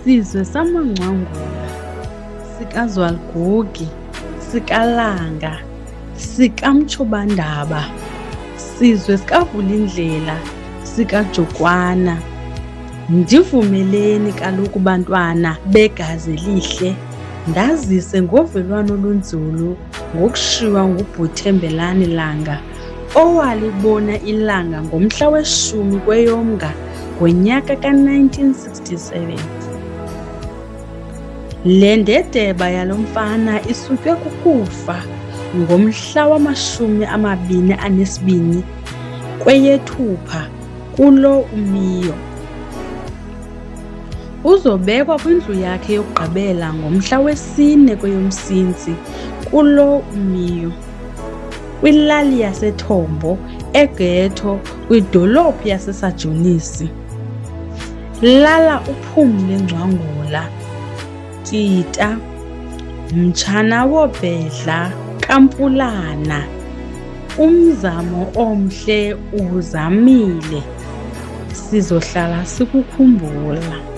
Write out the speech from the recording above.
Sizwe samaNgcwangula, sikaZwelithini, sikaLanga, sikaMtshobandaba, sizwe sikaVulindlela, sikaJokwana. Ndivumeleni kaloku bantwana begazi elihle, ndazise ngovelwano olunzulu ngokushiywa nguButhembelani Langa, owalibona ilanga ngomhla we-10 kweyoMnga ngonyaka ka-1967. Le ndedeba yalo mfana isutywe kukufa ngomhla wama-22 kweyeThupha kulo uMeyo. Uzobekwa kwindlu yakhe yokugqibela ngomhla wesi-4 kweyoMsintsi kulo uMeyo, kwilali yaseThombo eGqeberha kwidolophu yaseSajoniso. Lala uphumle Ngcwangula, Tita, mtshana wobhedla kaMpulana. Umzamo omhle uwuzamile, sizohlala sikukhumbula.